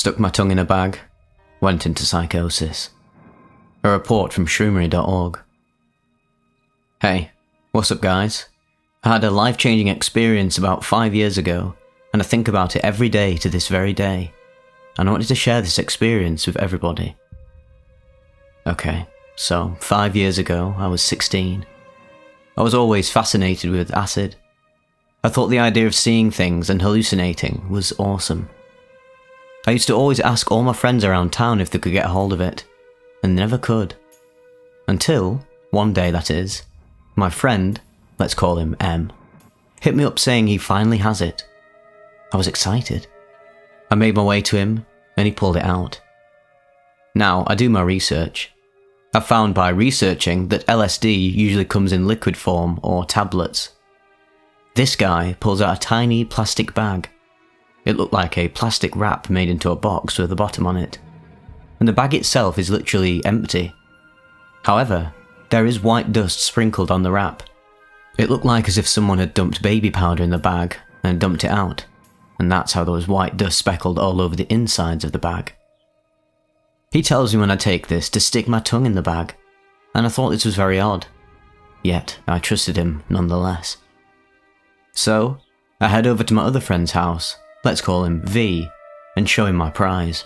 Stuck my tongue in a bag, went into psychosis. A report from shroomery.org. Hey, what's up guys? I had a life-changing experience about 5 years ago, and I think about it every day to this very day, and I wanted to share this experience with everybody. Okay, so 5 years ago, I was 16. I was always fascinated with acid. I thought the idea of seeing things and hallucinating was awesome. I used to always ask all my friends around town if they could get a hold of it, and they never could. Until, one day that is, my friend, let's call him M, hit me up saying he finally has it. I was excited. I made my way to him, and he pulled it out. Now, I do my research. I've found by researching that LSD usually comes in liquid form or tablets. This guy pulls out a tiny plastic bag. It looked like a plastic wrap made into a box with a bottom on it. And the bag itself is literally empty. However, there is white dust sprinkled on the wrap. It looked like as if someone had dumped baby powder in the bag and dumped it out, and that's how there was white dust speckled all over the insides of the bag. He tells me when I take this to stick my tongue in the bag, and I thought this was very odd. Yet, I trusted him nonetheless. So, I head over to my other friend's house, let's call him V, and show him my prize.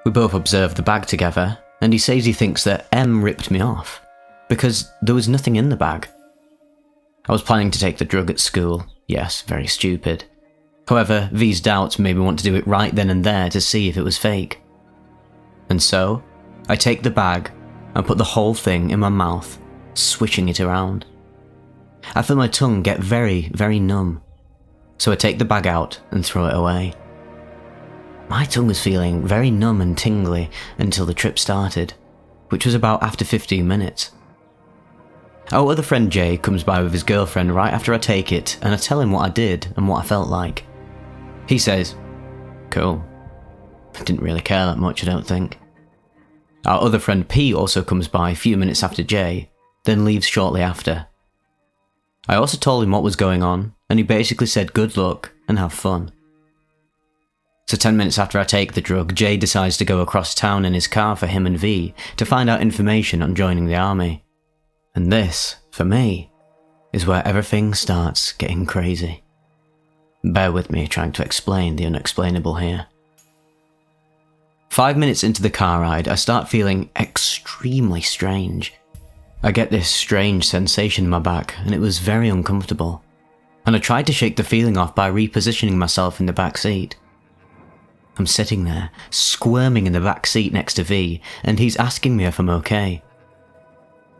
We both observe the bag together, and he says he thinks that M ripped me off, because there was nothing in the bag. I was planning to take the drug at school, yes, very stupid. However, V's doubts made me want to do it right then and there to see if it was fake. And so, I take the bag and put the whole thing in my mouth, swishing it around. I feel my tongue get very, very numb, so I take the bag out and throw it away. My tongue was feeling very numb and tingly until the trip started, which was about after 15 minutes. Our other friend Jay comes by with his girlfriend right after I take it, and I tell him what I did and what I felt like. He says, "Cool. I didn't really care that much, I don't think." Our other friend P also comes by a few minutes after Jay, then leaves shortly after. I also told him what was going on, and he basically said good luck and have fun. So 10 minutes after I take the drug, Jay decides to go across town in his car for him and V to find out information on joining the army. And this, for me, is where everything starts getting crazy. Bear with me trying to explain the unexplainable here. 5 minutes into the car ride, I start feeling extremely strange. I get this strange sensation in my back, and it was very uncomfortable. And I tried to shake the feeling off by repositioning myself in the back seat. I'm sitting there, squirming in the back seat next to V, and he's asking me if I'm okay.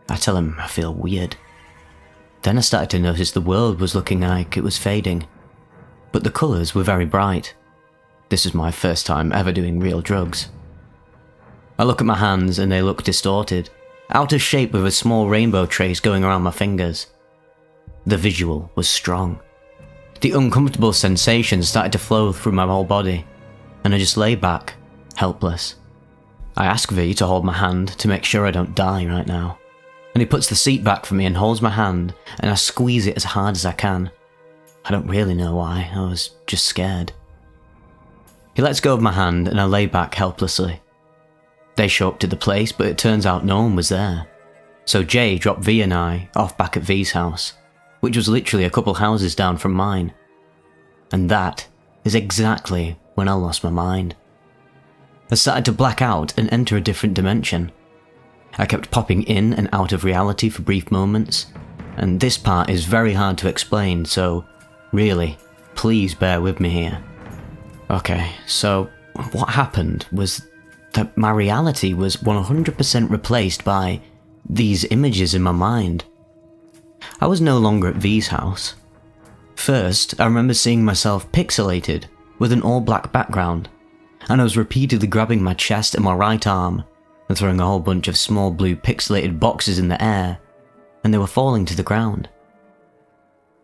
I tell him I feel weird. Then I started to notice the world was looking like it was fading, but the colours were very bright. This is my first time ever doing real drugs. I look at my hands and they look distorted, out of shape with a small rainbow trace going around my fingers. The visual was strong. The uncomfortable sensation started to flow through my whole body, and I just lay back, helpless. I ask V to hold my hand to make sure I don't die right now, and he puts the seat back for me and holds my hand, and I squeeze it as hard as I can. I don't really know why, I was just scared. He lets go of my hand and I lay back helplessly. They show up to the place, but it turns out no one was there. So Jay dropped V and I off back at V's house, which was literally a couple houses down from mine. And that is exactly when I lost my mind. I started to black out and enter a different dimension. I kept popping in and out of reality for brief moments, and this part is very hard to explain, so really, please bear with me here. Okay, so what happened was that my reality was 100% replaced by these images in my mind. I was no longer at V's house. First, I remember seeing myself pixelated with an all-black background, and I was repeatedly grabbing my chest and my right arm and throwing a whole bunch of small blue pixelated boxes in the air, and they were falling to the ground.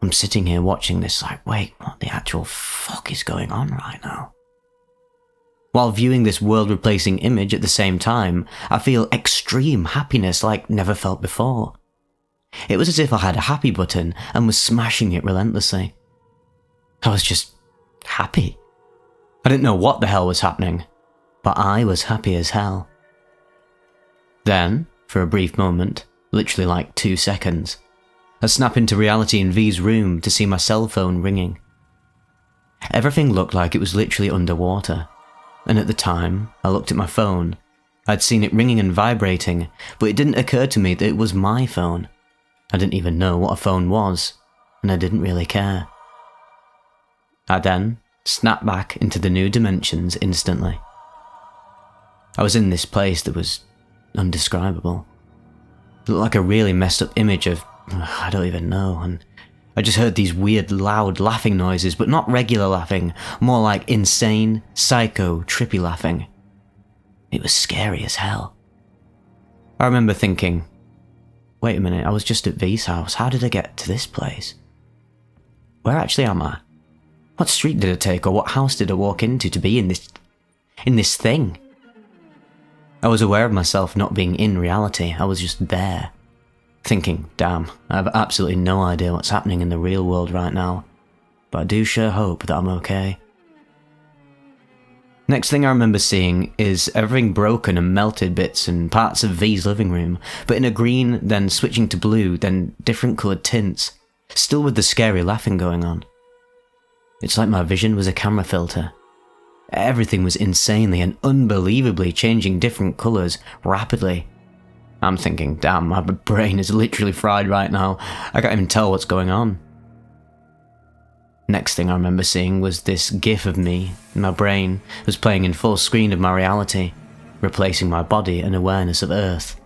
I'm sitting here watching this like, wait, what the actual fuck is going on right now? While viewing this world-replacing image at the same time, I feel extreme happiness like never felt before. It was as if I had a happy button and was smashing it relentlessly. I was just happy. I I didn't know what the hell was happening, but I was happy as hell. Then, for a brief moment, literally like 2 seconds, I snap into reality in V's room to see my cell phone ringing. Everything looked like it was literally underwater, and at the time, I looked at my phone. I'd seen it ringing and vibrating, but it didn't occur to me that it was my phone. I didn't even know what a phone was, and I didn't really care. I then snapped back into the new dimensions instantly. I was in this place that was undescribable. It looked like a really messed up image of, I don't even know, and I just heard these weird loud laughing noises, but not regular laughing, more like insane, psycho, trippy laughing. It was scary as hell. I remember thinking, wait a minute, I was just at V's house, how did I get to this place? Where actually am I? What street did I take, or what house did I walk into to be in this thing? I was aware of myself not being in reality, I was just there. Thinking, damn, I have absolutely no idea what's happening in the real world right now, but I do sure hope that I'm okay. Next thing I remember seeing is everything broken and melted bits and parts of V's living room, but in a green, then switching to blue, then different coloured tints, still with the scary laughing going on. It's like my vision was a camera filter. Everything was insanely and unbelievably changing different colours rapidly. I'm thinking, damn, my brain is literally fried right now. I can't even tell what's going on. Next thing I remember seeing was this gif of me. My brain was playing in full screen of my reality, replacing my body and awareness of Earth.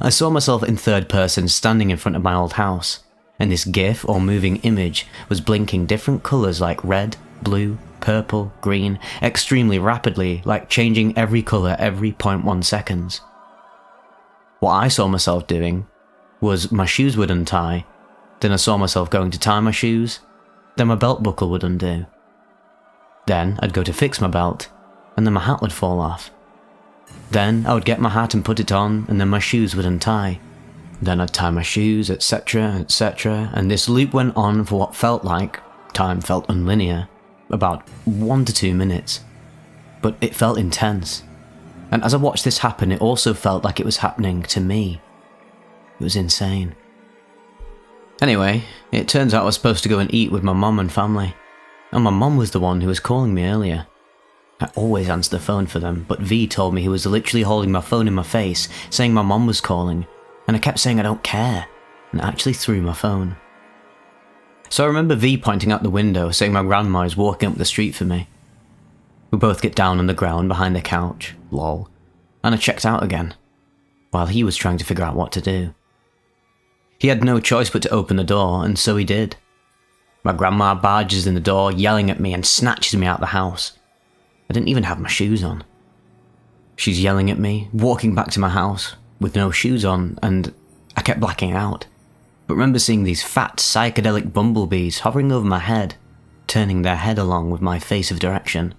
I saw myself in third person standing in front of my old house, and this gif or moving image was blinking different colours like red, blue, purple, green, extremely rapidly, like changing every colour every 0.1 seconds. What I saw myself doing was my shoes would untie, then I saw myself going to tie my shoes, then my belt buckle would undo. Then I'd go to fix my belt, and then my hat would fall off. Then I would get my hat and put it on, and then my shoes would untie. Then I'd tie my shoes, etc., etc., and this loop went on for what felt like, time felt unlinear, about 1 to 2 minutes. But it felt intense. And as I watched this happen, it also felt like it was happening to me. It was insane. Anyway, it turns out I was supposed to go and eat with my mum and family. And my mum was the one who was calling me earlier. I always answer the phone for them, but V told me he was literally holding my phone in my face, saying my mum was calling, and I kept saying I don't care, and I actually threw my phone. So I remember V pointing out the window, saying my grandma is walking up the street for me. We both get down on the ground behind the couch, lol, and I checked out again, while he was trying to figure out what to do. He had no choice but to open the door, and so he did. My grandma barges in the door, yelling at me and snatches me out the house. I didn't even have my shoes on. She's yelling at me, walking back to my house, with no shoes on, and I kept blacking out. But remember seeing these fat, psychedelic bumblebees hovering over my head, turning their head along with my face of direction.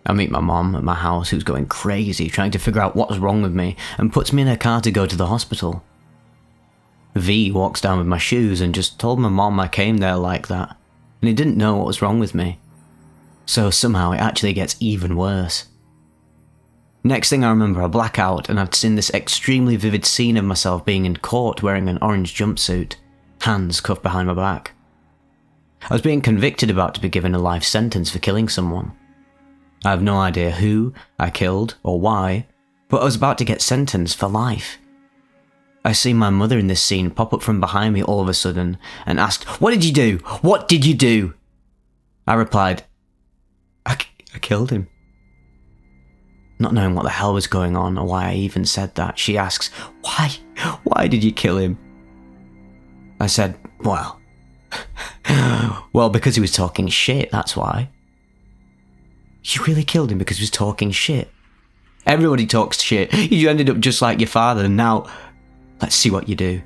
I meet my mom at my house, who's going crazy, trying to figure out what was wrong with me, and puts me in her car to go to the hospital. V walks down with my shoes and just told my mom I came there like that, and he didn't know what was wrong with me. So somehow it actually gets even worse. Next thing I remember, I black out, and I've seen this extremely vivid scene of myself being in court wearing an orange jumpsuit, hands cuffed behind my back. I was being convicted about to be given a life sentence for killing someone. I have no idea who I killed or why, but I was about to get sentenced for life. I see my mother in this scene pop up from behind me all of a sudden and asked, "What did you do? What did you do?" I replied, I killed him. Not knowing what the hell was going on or why I even said that, she asks, "Why? Why did you kill him?" I said, well, because he was talking shit, that's why. You really killed him because he was talking shit? Everybody talks shit. You ended up just like your father, and now, let's see what you do.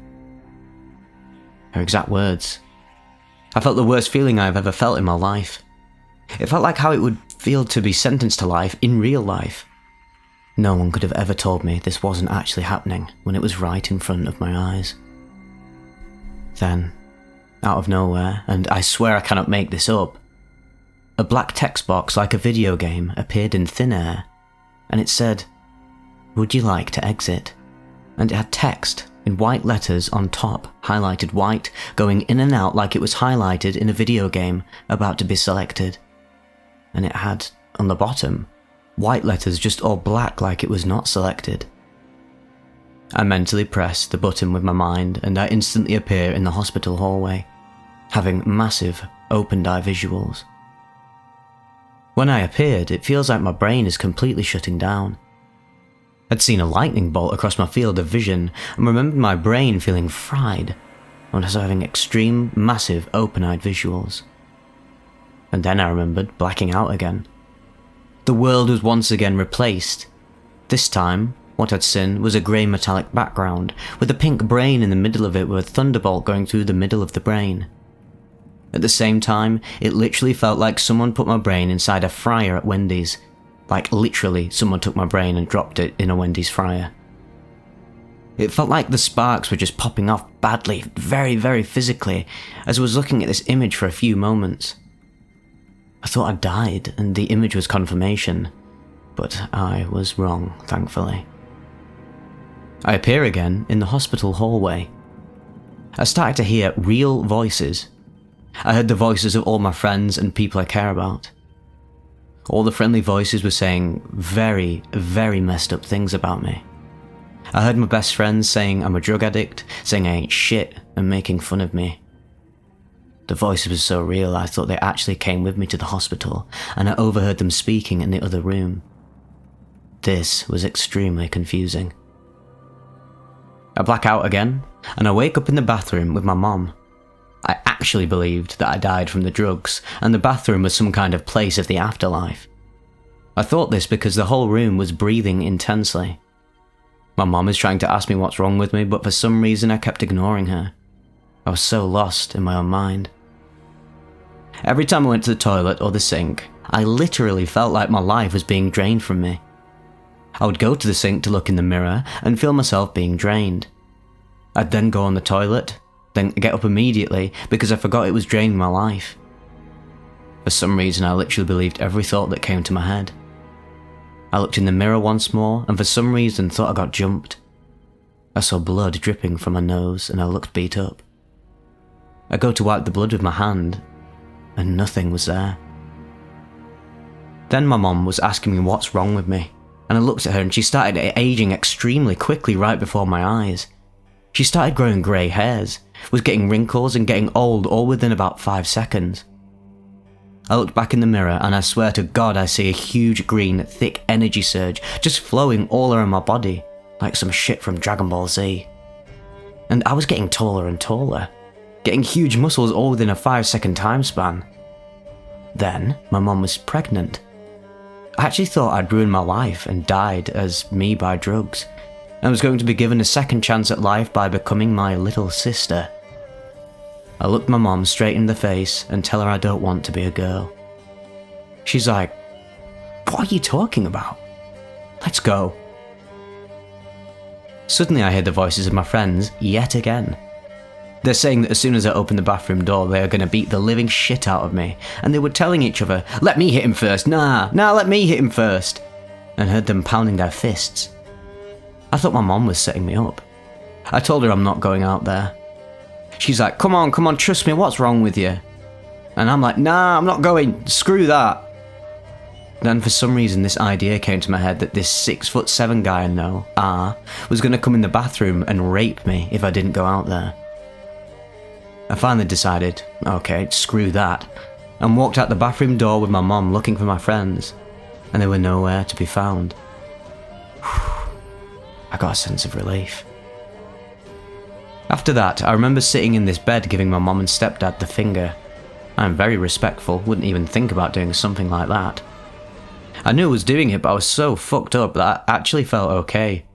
Her exact words. I felt the worst feeling I've ever felt in my life. It felt like how it would feel to be sentenced to life in real life. No one could have ever told me this wasn't actually happening when it was right in front of my eyes. Then, out of nowhere, and I swear I cannot make this up, a black text box like a video game appeared in thin air, and it said, "Would you like to exit?" And it had text in white letters on top, highlighted white, going in and out like it was highlighted in a video game about to be selected. And it had, on the bottom, white letters just all black like it was not selected. I mentally press the button with my mind, and I instantly appear in the hospital hallway, having massive opened-eye visuals. When I appeared, it feels like my brain is completely shutting down. I'd seen a lightning bolt across my field of vision and remembered my brain feeling fried when I was having extreme, massive, open-eyed visuals. And then I remembered blacking out again. The world was once again replaced. This time, what I'd seen was a grey metallic background, with a pink brain in the middle of it with a thunderbolt going through the middle of the brain. At the same time, it literally felt like someone put my brain inside a fryer at Wendy's. Like literally, someone took my brain and dropped it in a Wendy's fryer. It felt like the sparks were just popping off badly, very, very physically, as I was looking at this image for a few moments. I thought I'd died, and the image was confirmation, but I was wrong, thankfully. I appear again in the hospital hallway. I started to hear real voices. I heard the voices of all my friends and people I care about. All the friendly voices were saying very, very messed up things about me. I heard my best friends saying I'm a drug addict, saying I ain't shit, and making fun of me. The voices were so real I thought they actually came with me to the hospital, and I overheard them speaking in the other room. This was extremely confusing. I black out again, and I wake up in the bathroom with my mom. I actually believed that I died from the drugs, and the bathroom was some kind of place of the afterlife. I thought this because the whole room was breathing intensely. My mom was trying to ask me what's wrong with me, but for some reason I kept ignoring her. I was so lost in my own mind. Every time I went to the toilet or the sink, I literally felt like my life was being drained from me. I would go to the sink to look in the mirror and feel myself being drained. I'd then go on the toilet, then get up immediately because I forgot it was draining my life. For some reason I literally believed every thought that came to my head. I looked in the mirror once more and for some reason thought I got jumped. I saw blood dripping from my nose and I looked beat up. I go to wipe the blood with my hand and nothing was there. Then my mom was asking me what's wrong with me, and I looked at her and she started aging extremely quickly right before my eyes. She started growing grey hairs, was getting wrinkles and getting old all within about 5 seconds. I looked back in the mirror and I swear to God I see a huge green, thick energy surge just flowing all around my body, like some shit from Dragon Ball Z. And I was getting taller and taller, getting huge muscles all within a 5-second time span. Then, my mum was pregnant. I actually thought I'd ruined my life and died as me by drugs. I was going to be given a second chance at life by becoming my little sister. I looked my mom straight in the face and tell her I don't want to be a girl. She's like, "What are you talking about? Let's go." Suddenly I hear the voices of my friends yet again. They're saying that as soon as I open the bathroom door they are going to beat the living shit out of me, and they were telling each other, "Let me hit him first, nah, let me hit him first," and heard them pounding their fists. I thought my mom was setting me up. I told her I'm not going out there. She's like, come on, trust me, what's wrong with you?" And I'm like, "Nah, I'm not going, screw that." Then for some reason this idea came to my head that this 6'7" guy I know, was going to come in the bathroom and rape me if I didn't go out there. I finally decided, okay, screw that, and walked out the bathroom door with my mom looking for my friends, and they were nowhere to be found. I got a sense of relief. After that, I remember sitting in this bed giving my mom and stepdad the finger. I'm very respectful, wouldn't even think about doing something like that. I knew I was doing it, but I was so fucked up that I actually felt okay.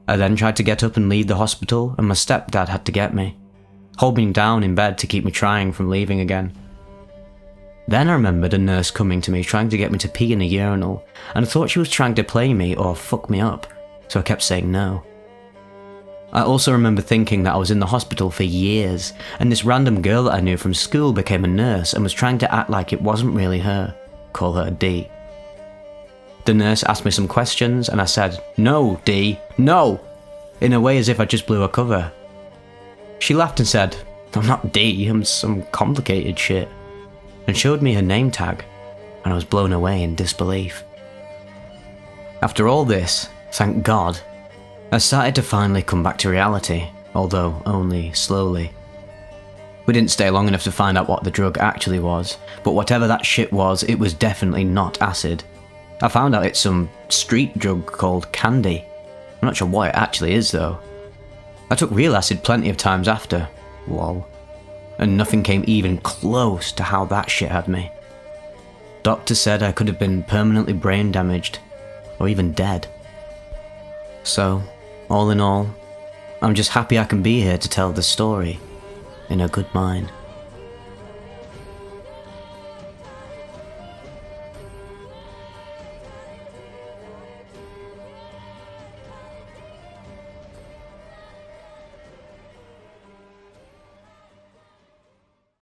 I then tried to get up and leave the hospital, and my stepdad had to get me, hold me down in bed to keep me trying from leaving again. Then I remembered a nurse coming to me trying to get me to pee in a urinal, and I thought she was trying to play me or fuck me up, so I kept saying no. I also remember thinking that I was in the hospital for years, and this random girl that I knew from school became a nurse and was trying to act like it wasn't really her, call her D. The nurse asked me some questions and I said, "No, D, no!" in a way as if I just blew her cover. She laughed and said, "I'm not D, I'm some complicated shit," and showed me her name tag, and I was blown away in disbelief. After all this, thank God, I started to finally come back to reality, although only slowly. We didn't stay long enough to find out what the drug actually was, but whatever that shit was, it was definitely not acid. I found out it's some street drug called candy. I'm not sure what it actually is though. I took real acid plenty of times after, lol, and nothing came even close to how that shit had me. Doctors said I could have been permanently brain damaged, or even dead. So, all in all, I'm just happy I can be here to tell this story in a good mind.